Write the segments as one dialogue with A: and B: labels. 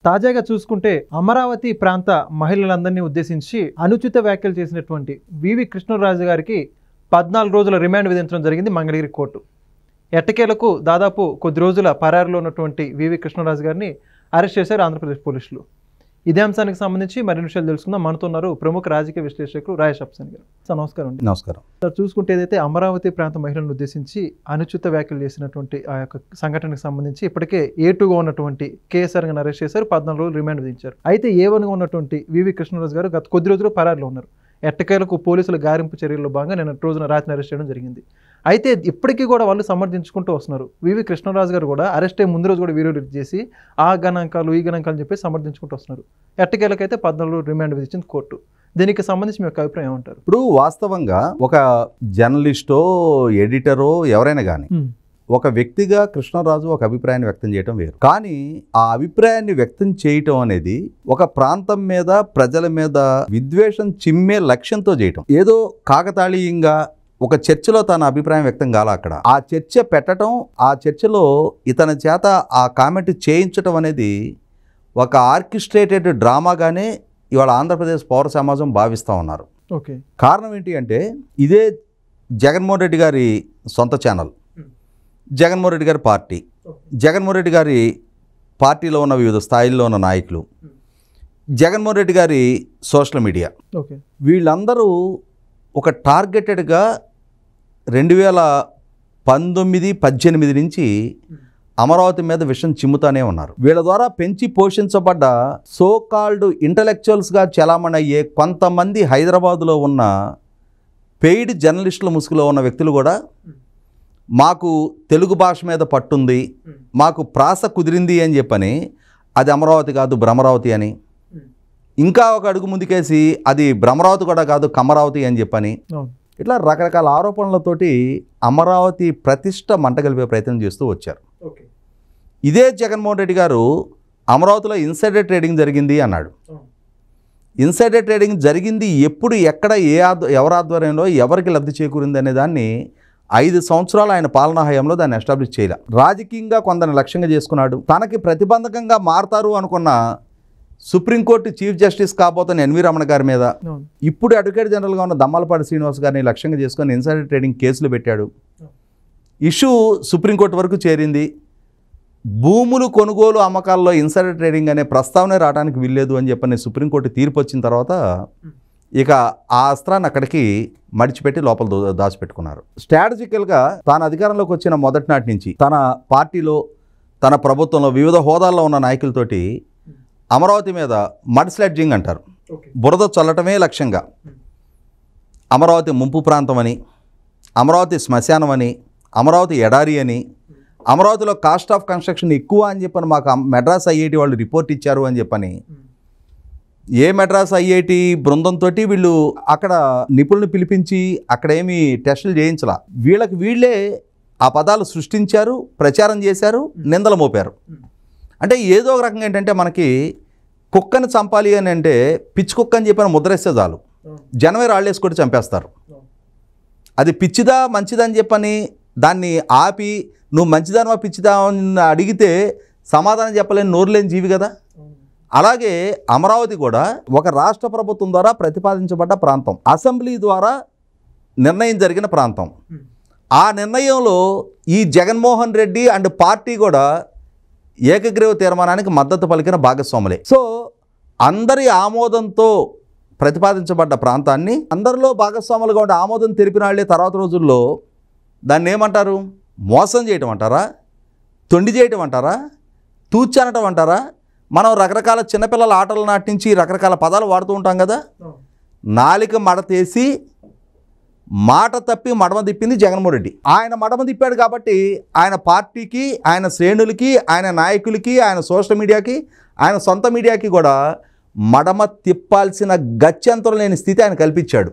A: తాజాగా చూసుకుంటే అమరావతి ప్రాంత మహిళలందరినీ ఉద్దేశించి అనుచిత వ్యాఖ్యలు చేసినటువంటి వివి కృష్ణరాజు గారికి 14 రోజుల రిమాండ్ విధించడం జరిగింది మంగళగిరి కోర్టు. ఎట్టకేలకు దాదాపు కొద్ది రోజుల పరారులో ఉన్నటువంటి వివి కృష్ణరాజు గారిని అరెస్ట్ చేశారు ఆంధ్రప్రదేశ్ పోలీసులు. ఇదే అంశానికి సంబంధించి మరిన్ని విషయాలు తెలుసుకుందాం. మనతోన్నారు ప్రముఖ రాజకీయ విశ్లేషకులు రాయేష్ అప్సన్ గారు. సార్ నమస్కారం అండి.
B: నమస్కారం
A: సార్, చూసుకుంటే ఏదైతే అమరావతి ప్రాంత మహిళలను ఉద్దేశించి అనుచిత వ్యాఖ్యలు చేసినటువంటి ఆ యొక్క సంఘటనకు సంబంధించి ఇప్పటికే A2గా ఉన్నటువంటి కేఎస్ఆర్ గారిని అరెస్ట్ చేశారు, 14 రోజులు రిమాండ్ విధించారు. అయితే A1గా ఉన్నటువంటి వివి కృష్ణరాజు గారు గత కొద్ది రోజులు పరారులో ఉన్నారు. ఎట్టకేలకు పోలీసుల గారింపు చర్యల్లో భాగంగా నిన్న రోజున రాత్రి అరెస్ట్ చేయడం జరిగింది. అయితే ఇప్పటికీ కూడా వాళ్ళు సమర్థించుకుంటూ వస్తున్నారు. వివి కృష్ణరాజు గారు కూడా అరెస్ట్ అయ్యే ముందు రోజు కూడా వీడియో రిలీజ్ చేసి ఆ గణాంకాలు ఈ గణాంకాలు చెప్పి సమర్థించుకుంటూ వస్తున్నారు. ఎట్టకేలకైతే 14 రోజులు రిమాండ్ విధించింది కోర్టు. దీనికి సంబంధించి మీ యొక్క అభిప్రాయం ఏమంటారు?
B: ఇప్పుడు వాస్తవంగా ఒక జర్నలిస్టో ఎడిటరో ఎవరైనా కానీ ఒక వ్యక్తిగా కృష్ణరాజు ఒక అభిప్రాయాన్ని వ్యక్తం చేయడం వేరు. కానీ ఆ అభిప్రాయాన్ని వ్యక్తం చేయటం అనేది ఒక ప్రాంతం మీద ప్రజల మీద విద్వేషం చిమ్మే లక్ష్యంతో చేయటం. ఏదో కాకతాళీయంగా ఒక చర్చలో తన అభిప్రాయం వ్యక్తం కాల అక్కడ ఆ చర్చ పెట్టడం, ఆ చర్చలో ఇతని చేత ఆ కామెంట్ చేయించడం అనేది ఒక ఆర్కెస్ట్రేటెడ్ డ్రామాగానే ఇవాళ ఆంధ్రప్రదేశ్ పౌర సమాజం భావిస్తూ ఉన్నారు.
A: ఓకే,
B: కారణం ఏంటి అంటే ఇదే జగన్మోహన్ రెడ్డి గారి సొంత ఛానల్, జగన్మోహన్ రెడ్డి గారి పార్టీ, జగన్మోహన్ రెడ్డి గారి పార్టీలో ఉన్న వివిధ స్థాయిల్లో ఉన్న నాయకులు, జగన్మోహన్ రెడ్డి గారి సోషల్ మీడియా, వీళ్ళందరూ ఒక టార్గెటెడ్గా 2019-18 నుంచి అమరావతి మీద విషయం చిమ్ముతానే ఉన్నారు. వీళ్ళ ద్వారా పెంచి పోషించబడ్డ సోకాల్డ్ ఇంటలెక్చువల్స్గా చలామణి అయ్యే కొంతమంది హైదరాబాదులో ఉన్న పెయిడ్ జర్నలిస్టుల ముసుగులో ఉన్న వ్యక్తులు కూడా మాకు తెలుగు భాష మీద పట్టుంది, మాకు ప్రాస కుదిరింది అని చెప్పని అది అమరావతి కాదు భ్రమరావతి అని, ఇంకా ఒక అడుగు ముందుకేసి అది భ్రమరావతి కూడా కాదు కమరావతి అని చెప్పని, ఇట్లా రకరకాల ఆరోపణలతోటి అమరావతి ప్రతిష్ట మంటగలిపే ప్రయత్నం చేస్తూ వచ్చారు. ఇదే జగన్మోహన్ రెడ్డి గారు అమరావతిలో ఇన్సైడర్ ట్రేడింగ్ జరిగింది అన్నాడు. ఇన్సైడర్ ట్రేడింగ్ జరిగింది ఎప్పుడు, ఎక్కడ, ఎవరి ఆధ్వర్యంలో ఎవరికి లబ్ధి చేకూరింది అనే దాన్ని 5 సంవత్సరాలు ఆయన పాలనా హయాంలో దాన్ని ఎస్టాబ్లిష్ చేయలే. రాజకీయంగా కొందరిని లక్ష్యంగా చేసుకున్నాడు. తనకి ప్రతిబంధకంగా మారతారు అనుకున్న సుప్రీంకోర్టు చీఫ్ జస్టిస్ కాబోతున్న ఎన్వి రమణ గారి మీద, ఇప్పుడు అడ్వకేట్ జనరల్గా ఉన్న దమ్మలపాటి శ్రీనివాస్ గారిని లక్ష్యంగా చేసుకొని ఇన్సైడర్ ట్రేడింగ్ కేసులు పెట్టాడు. ఇష్యూ సుప్రీంకోర్టు వరకు చేరింది. భూములు కొనుగోలు అమ్మకాల్లో ఇన్సైడర్ ట్రేడింగ్ అనే ప్రస్తావనే రావడానికి వీల్లేదు అని చెప్పని సుప్రీంకోర్టు తీర్పు వచ్చిన తర్వాత ఇక ఆ అస్త్రాన్ని అక్కడికి మడిచిపెట్టి లోపల దాచిపెట్టుకున్నారు. స్ట్రాటజికల్గా తాను అధికారంలోకి వచ్చిన మొదటి నాటి నుంచి తన పార్టీలో, తన ప్రభుత్వంలో వివిధ హోదాల్లో ఉన్న నాయకులతోటి అమరావతి మీద మడ్ స్లెడ్జింగ్ అంటారు, బురద చల్లటమే లక్ష్యంగా, అమరావతి ముంపు ప్రాంతం అని, అమరావతి శ్మశానం అని, అమరావతి ఎడారి అని, అమరావతిలో కాస్ట్ ఆఫ్ కన్స్ట్రక్షన్ ఎక్కువ అని చెప్పని మాకు మెడ్రాస్ ఐఐటి వాళ్ళు రిపోర్ట్ ఇచ్చారు అని చెప్పని, ఏ మెడ్రాస్ ఐఐటి బృందంతో వీళ్ళు అక్కడ నిపుణులను పిలిపించి అక్కడ ఏమీ టెస్టులు చేయించలా, వీళ్ళకి వీళ్ళే ఆ పదాలు సృష్టించారు, ప్రచారం చేశారు, నిందలు మోపారు. అంటే ఏదో ఒక రకంగా ఏంటంటే మనకి కుక్కని చంపాలి అని అంటే పిచ్చి కుక్క అని చెప్పిన ముద్రేస్తే చాలు, జనమే రాళ్ళేసుకొని చంపేస్తారు. అది పిచ్చిదా మంచిదా అని చెప్పని దాన్ని ఆపి నువ్వు మంచిదానవా పిచ్చిదా అని అడిగితే సమాధానం చెప్పలేని నోరులేని జీవి కదా. అలాగే అమరావతి కూడా ఒక రాష్ట్ర ప్రభుత్వం ద్వారా ప్రతిపాదించబడ్డ ప్రాంతం, అసెంబ్లీ ద్వారా నిర్ణయం జరిగిన ప్రాంతం. ఆ నిర్ణయంలో ఈ జగన్మోహన్ రెడ్డి అండ్ పార్టీ కూడా ఏకగ్రీవ తీర్మానానికి మద్దతు పలికిన భాగస్వాములే. సో అందరి ఆమోదంతో ప్రతిపాదించబడ్డ ప్రాంతాన్ని అందరిలో భాగస్వాములుగా ఉండే ఆమోదం తెలిపిన వాళ్ళే తర్వాత రోజుల్లో దాన్ని ఏమంటారు, మోసం చేయటం అంటారా, తొండి చేయటం అంటారా, తూచనటం అంటారా? మనం రకరకాల చిన్నపిల్లల ఆటల నాటి నుంచి రకరకాల పదాలు వాడుతూ ఉంటాం కదా. నాలిక మడతేసి మాట తప్పి మడమ తిప్పింది జగన్మోహన్ రెడ్డి. ఆయన మడమ తిప్పాడు కాబట్టి ఆయన పార్టీకి, ఆయన శ్రేణులకి, ఆయన నాయకులకి, ఆయన సోషల్ మీడియాకి, ఆయన సొంత మీడియాకి కూడా మడమ తిప్పాల్సిన గత్యంతరం లేని స్థితి ఆయన కల్పించాడు.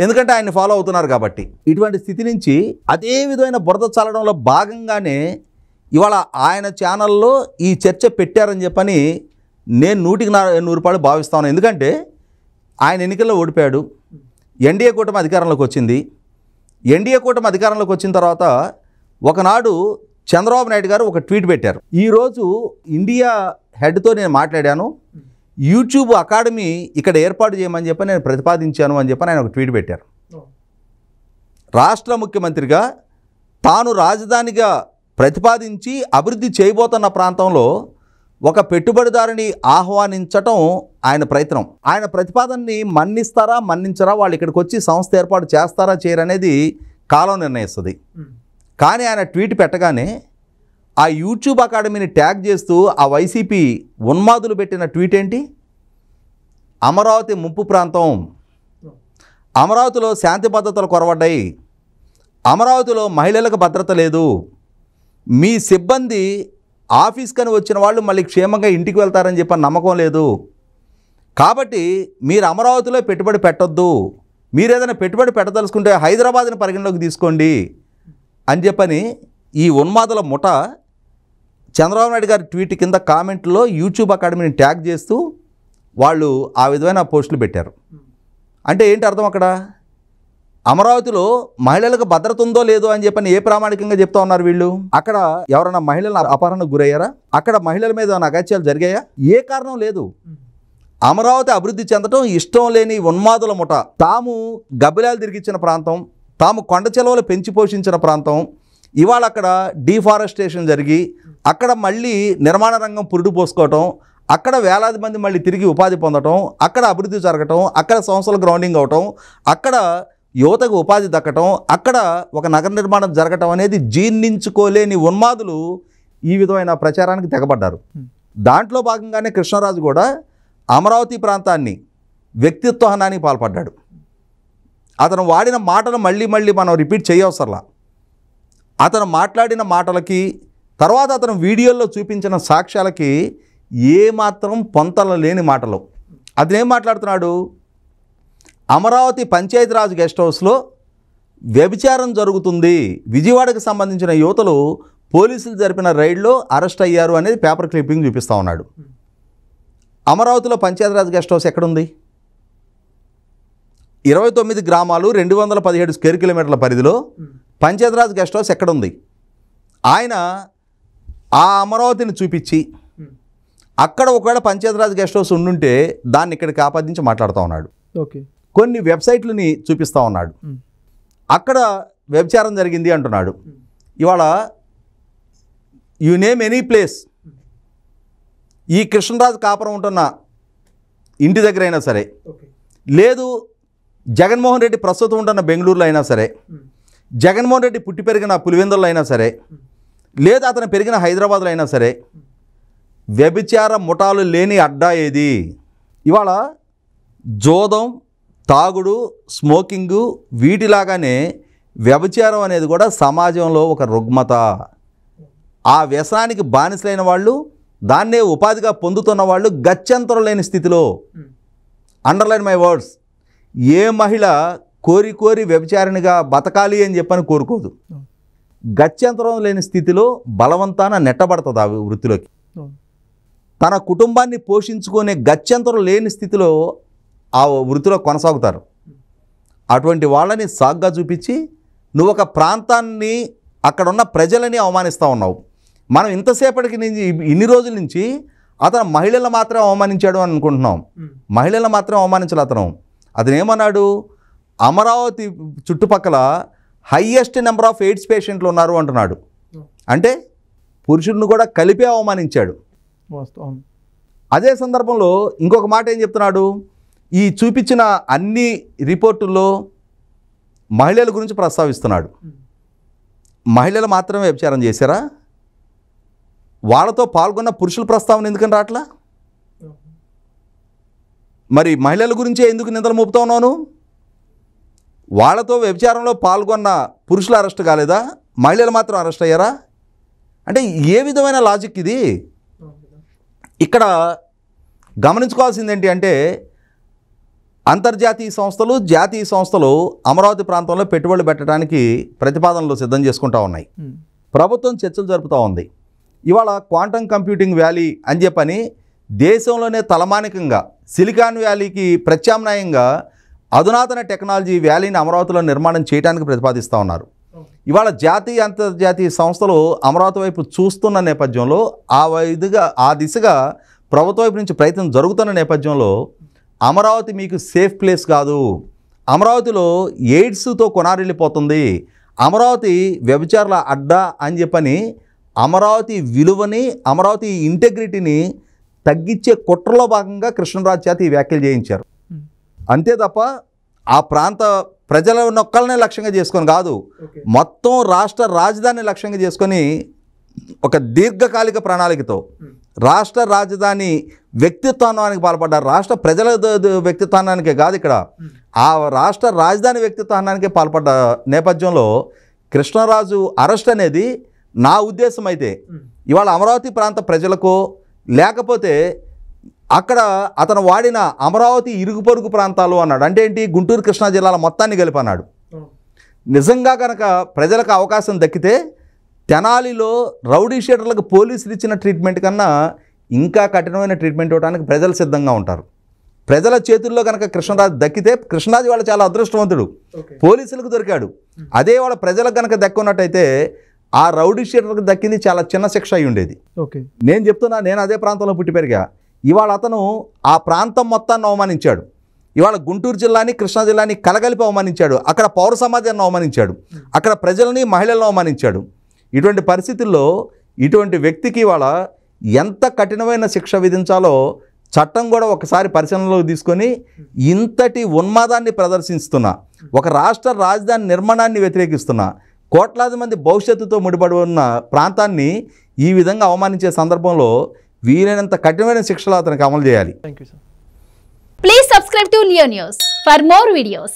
B: ఎందుకంటే ఆయన్ని ఫాలో అవుతున్నారు కాబట్టి. ఇటువంటి స్థితి నుంచి అదే విధమైన బురద చల్లడంలో భాగంగానే ఇవాళ ఆయన ఛానల్లో ఈ చర్చ పెట్టారని చెప్పని నేను 100% భావిస్తాను. ఎందుకంటే ఆయన ఎన్నికల్లో ఓడిపోయాడు, ఎన్డీఏ కూటమి అధికారంలోకి వచ్చింది. ఎన్డీఏ కూటమి అధికారంలోకి వచ్చిన తర్వాత ఒకనాడు చంద్రబాబు నాయుడు గారు ఒక ట్వీట్ పెట్టారు. ఈరోజు ఇండియా హెడ్తో నేను మాట్లాడాను, యూట్యూబ్ అకాడమీ ఇక్కడ ఏర్పాటు చేయమని చెప్పి నేను ప్రతిపాదించాను అని చెప్పి ఆయన ఒక ట్వీట్ పెట్టారు. రాష్ట్ర ముఖ్యమంత్రిగా తాను రాజధానిగా ప్రతిపాదించి అభివృద్ధి చేయబోతున్న ప్రాంతంలో ఒక పెట్టుబడిదారుని ఆహ్వానించటం ఆయన ప్రయత్నం. ఆయన ప్రతిపాదనని మన్నిస్తారా మన్నించరా, వాళ్ళు ఇక్కడికి వచ్చి సంస్థ ఏర్పాటు చేస్తారా చేయరనేది కాలం నిర్ణయిస్తుంది. కానీ ఆయన ట్వీట్ పెట్టగానే ఆ యూట్యూబ్ అకాడమీని ట్యాగ్ చేస్తూ ఆ వైసీపీ ఉన్మాదులు పెట్టిన ట్వీట్ ఏంటి? అమరావతి ముంపు ప్రాంతం, అమరావతిలో శాంతి భద్రతలు కొరవడ్డాయి, అమరావతిలో మహిళలకు భద్రత లేదు, మీ సిబ్బంది ఆఫీస్కని వచ్చిన వాళ్ళు మళ్ళీ క్షేమంగా ఇంటికి వెళ్తారని చెప్పి నమ్మకం లేదు, కాబట్టి మీరు అమరావతిలో పెట్టుబడి పెట్టొద్దు, మీరు ఏదైనా పెట్టుబడి పెట్టదలుచుకుంటే హైదరాబాద్ని పరిగణలోకి తీసుకోండి అని చెప్పని ఈ ఉన్మాదుల ముఠ చంద్రబాబు నాయుడు గారి ట్వీట్ కింద కామెంట్లో యూట్యూబ్ అకాడమీని ట్యాగ్ చేస్తూ వాళ్ళు ఆ విధమైన పోస్టులు పెట్టారు. అంటే ఏంటి అర్థం? అక్కడ అమరావతిలో మహిళలకు భద్రత ఉందో లేదో అని చెప్పని ఏ ప్రామాణికంగా చెప్తా ఉన్నారు వీళ్ళు? అక్కడ ఎవరైనా మహిళల అపహరణకు గురయ్యారా? అక్కడ మహిళల మీద అగాత్యాలు జరిగాయా? ఏ కారణం లేదు. అమరావతి అభివృద్ధి చెందడం ఇష్టం లేని ఉన్మాదుల ముఠ తాము గబ్బిలాలు తిరిగిచ్చిన ప్రాంతం, తాము కొండ చెలవలు పెంచి పోషించిన ప్రాంతం, ఇవాళ అక్కడ డీఫారెస్టేషన్ జరిగి అక్కడ మళ్ళీ నిర్మాణ రంగం పురుడు పోసుకోవటం, అక్కడ వేలాది మంది మళ్ళీ తిరిగి ఉపాధి పొందటం, అక్కడ అభివృద్ధి జరగటం, అక్కడ సంస్థలు గ్రౌండింగ్ అవటం, అక్కడ యువతకు ఉపాధి దక్కటం, అక్కడ ఒక నగర నిర్మాణం జరగటం అనేది జీర్ణించుకోలేని ఉన్మాదులు ఈ విధమైన ప్రచారానికి తెగబడ్డారు. దాంట్లో భాగంగానే కృష్ణరాజు కూడా అమరావతి ప్రాంతాన్ని వ్యక్తిత్వ హనానికి పాల్పడ్డాడు. అతను వాడిన మాటలు మళ్ళీ మళ్ళీ మనం రిపీట్ చేయవసరలా. అతను మాట్లాడిన మాటలకి తర్వాత అతను వీడియోల్లో చూపించిన సాక్ష్యాలకి ఏమాత్రం పొంతల లేని మాటలు. అతనేం మాట్లాడుతున్నాడు? అమరావతి పంచాయతీరాజ్ గెస్ట్ హౌస్లో వ్యభిచారం జరుగుతుంది, విజయవాడకు సంబంధించిన యువతలు పోలీసులు జరిపిన రైడ్లో అరెస్ట్ అయ్యారు అనేది పేపర్ క్లిప్పింగ్ చూపిస్తూ ఉన్నాడు. అమరావతిలో పంచాయతీరాజ్ గెస్ట్ హౌస్ ఎక్కడుంది? 29 గ్రామాలు 217 స్క్వేర్ కిలోమీటర్ల పరిధిలో పంచాయతీరాజ్ గెస్ట్ హౌస్ ఎక్కడుంది? ఆయన ఆ అమరావతిని చూపించి అక్కడ ఒకవేళ పంచాయతీరాజ్ గెస్ట్ హౌస్ ఉండుంటే దాన్ని ఇక్కడికి ఆపాదించి మాట్లాడుతూ ఉన్నాడు.
A: ఓకే,
B: కొన్ని వెబ్సైట్లని చూపిస్తూ ఉన్నాడు. అక్కడ వ్యభిచారం జరిగింది అంటున్నాడు. ఇవాళ యు నేమ్ ఎనీ ప్లేస్, ఈ కృష్ణరాజు కాపురం ఉంటున్న ఇంటి దగ్గర అయినా సరే, లేదు జగన్మోహన్ రెడ్డి ప్రస్తుతం ఉంటున్న బెంగళూరులో అయినా సరే, జగన్మోహన్ రెడ్డి పుట్టి పెరిగిన పులివెందుల్లో అయినా సరే, లేదా అతను పెరిగిన హైదరాబాద్లో అయినా సరే, వ్యభిచార ముఠాలు లేని అడ్డా ఏది? ఇవాళ జోదం, తాగుడు, స్మోకింగు వీటిలాగానే వ్యభిచారం అనేది కూడా సమాజంలో ఒక రుగ్మత. ఆ వ్యసనానికి బానిసలైన వాళ్ళు, దాన్నే ఉపాధిగా పొందుతున్న వాళ్ళు గత్యంతరం లేని స్థితిలో, అండర్లైన్ మై వర్డ్స్, ఏ మహిళ కోరి కోరి వ్యభిచారిణిగా బతకాలి అని చెప్పని కోరుకోదు. గత్యంతరం లేని స్థితిలో బలవంతాన నెట్టబడుతుంది ఆ వృత్తిలోకి. తన కుటుంబాన్ని పోషించుకునే గత్యంతరం లేని స్థితిలో ఆ వృత్తిలో కొనసాగుతారు. అటువంటి వాళ్ళని సాగ్గా చూపించి నువ్వు ఒక ప్రాంతాన్ని, అక్కడ ఉన్న ప్రజలని అవమానిస్తూ ఉన్నావు. మనం ఇంతసేపటికి నుంచి ఇన్ని రోజుల నుంచి అతను మహిళలను మాత్రం అవమానించాడు అని అనుకుంటున్నాం. మహిళలను మాత్రం అవమానించాలి. అతను ఏమన్నాడు? అమరావతి చుట్టుపక్కల హయ్యెస్ట్ నెంబర్ ఆఫ్ ఎయిడ్స్ పేషెంట్లు ఉన్నారు అంటున్నాడు. అంటే పురుషుడిని కూడా కలిపే అవమానించాడు. అదే సందర్భంలో ఇంకొక మాట ఏం చెప్తున్నాడు? ఈ చూపించిన అన్ని రిపోర్టుల్లో మహిళల గురించి ప్రస్తావిస్తున్నాడు. మహిళలు మాత్రమే వ్యభిచారం చేశారా? వాళ్ళతో పాల్గొన్న పురుషుల ప్రస్తావన ఎందుకని రావట్లా? మరి మహిళల గురించే ఎందుకు నిందలు మోపుతా ఉన్నాను? వాళ్ళతో వ్యభిచారంలో పాల్గొన్న పురుషులు అరెస్ట్ కాలేదా? మహిళలు మాత్రం అరెస్ట్ అయ్యారా? అంటే ఏ విధమైన లాజిక్ ఇది? ఇక్కడ గమనించుకోవాల్సింది ఏంటి అంటే, అంతర్జాతీయ సంస్థలు, జాతీయ సంస్థలు అమరావతి ప్రాంతంలో పెట్టుబడులు పెట్టడానికి ప్రతిపాదనలు సిద్ధం చేసుకుంటూ ఉన్నాయి. ప్రభుత్వం చర్చలు జరుపుతూ ఉంది. ఇవాళ క్వాంటమ్ కంప్యూటింగ్ వ్యాలీ అని చెప్పని దేశంలోనే తలమానికంగా సిలికాన్ వ్యాలీకి ప్రత్యామ్నాయంగా అధునాతన టెక్నాలజీ వ్యాలీని అమరావతిలో నిర్మాణం చేయడానికి ప్రతిపాదిస్తూ ఉన్నారు. ఇవాళ జాతీయ అంతర్జాతీయ సంస్థలు అమరావతి వైపు చూస్తున్న నేపథ్యంలో ఆ దిశగా ప్రభుత్వం వైపు నుంచి ప్రయత్నం జరుగుతున్న నేపథ్యంలో అమరావతి మీకు సేఫ్ ప్లేస్ కాదు, అమరావతిలో ఎయిడ్స్తో కొనారిల్లిపోతుంది, అమరావతి వ్యభిచారుల అడ్డా అని చెప్పని అమరావతి విలువని, అమరావతి ఇంటెగ్రిటీని తగ్గించే కుట్రలో భాగంగా కృష్ణరాజు చేత ఈ వ్యాఖ్యలు చేయించారు. అంతే తప్ప ఆ ప్రాంత ప్రజల నొక్కలనే లక్ష్యంగా చేసుకొని కాదు, మొత్తం రాష్ట్ర రాజధాని లక్ష్యంగా చేసుకొని ఒక దీర్ఘకాలిక ప్రణాళికతో రాష్ట్ర రాజధాని వ్యక్తిత్వానికి పాల్పడ్డారు. రాష్ట్ర ప్రజల వ్యక్తిత్వానికే కాదు, ఇక్కడ ఆ రాష్ట్ర రాజధాని వ్యక్తిత్వానికే పాల్పడ్డ నేపథ్యంలో కృష్ణరాజు అరెస్ట్ అనేది నా ఉద్దేశం అయితే ఇవాళ అమరావతి ప్రాంత ప్రజలకు, లేకపోతే అక్కడ అతను వాడిన అమరావతి ఇరుగు పొరుగు ప్రాంతాలు అన్నాడు. అంటే ఏంటి, గుంటూరు కృష్ణా జిల్లాల మొత్తాన్ని కలిపి అన్నాడు. నిజంగా కనుక ప్రజలకు అవకాశం దక్కితే తెనాలిలో రౌడీ షీటర్లకు పోలీసులు ఇచ్చిన ట్రీట్మెంట్ కన్నా ఇంకా కఠినమైన ట్రీట్మెంట్ ఇవ్వడానికి ప్రజలు సిద్ధంగా ఉంటారు. ప్రజల చేతుల్లో కనుక కృష్ణరాజు దక్కితే, కృష్ణరాజు వాళ్ళు చాలా అదృష్టవంతుడు, పోలీసులకు దొరికాడు. అదే వాళ్ళ ప్రజలకు కనుక దక్కున్నట్టయితే ఆ రౌడీ షీటర్లకు దక్కింది చాలా చిన్న శిక్ష అయి ఉండేది. నేను చెప్తున్నా, నేను అదే ప్రాంతంలో పుట్టి పెరిగా. ఇవాళ అతను ఆ ప్రాంతం మొత్తాన్ని అవమానించాడు. ఇవాళ గుంటూరు జిల్లాని కృష్ణా జిల్లాని కలగలిపి అవమానించాడు. అక్కడ పౌర సమాజాన్ని అవమానించాడు, అక్కడ ప్రజలని మహిళలను అవమానించాడు. ఇటువంటి పరిస్థితుల్లో ఇటువంటి వ్యక్తికి ఇవాళ ఎంత కఠినమైన శిక్ష విధించాలో చట్టం కూడా ఒకసారి పరిశీలనలోకి తీసుకొని, ఇంతటి ఉన్మాదాన్ని ప్రదర్శిస్తున్న, ఒక రాష్ట్ర రాజధాని నిర్మాణాన్ని వ్యతిరేకిస్తున్న, కోట్లాది మంది భవిష్యత్తుతో ముడిపడి ఉన్న ప్రాంతాన్ని ఈ విధంగా అవమానించే సందర్భంలో వీలైనంత కఠినమైన శిక్షలు అతనికి అమలు చేయాలి.
C: Please subscribe to Leo News for more videos.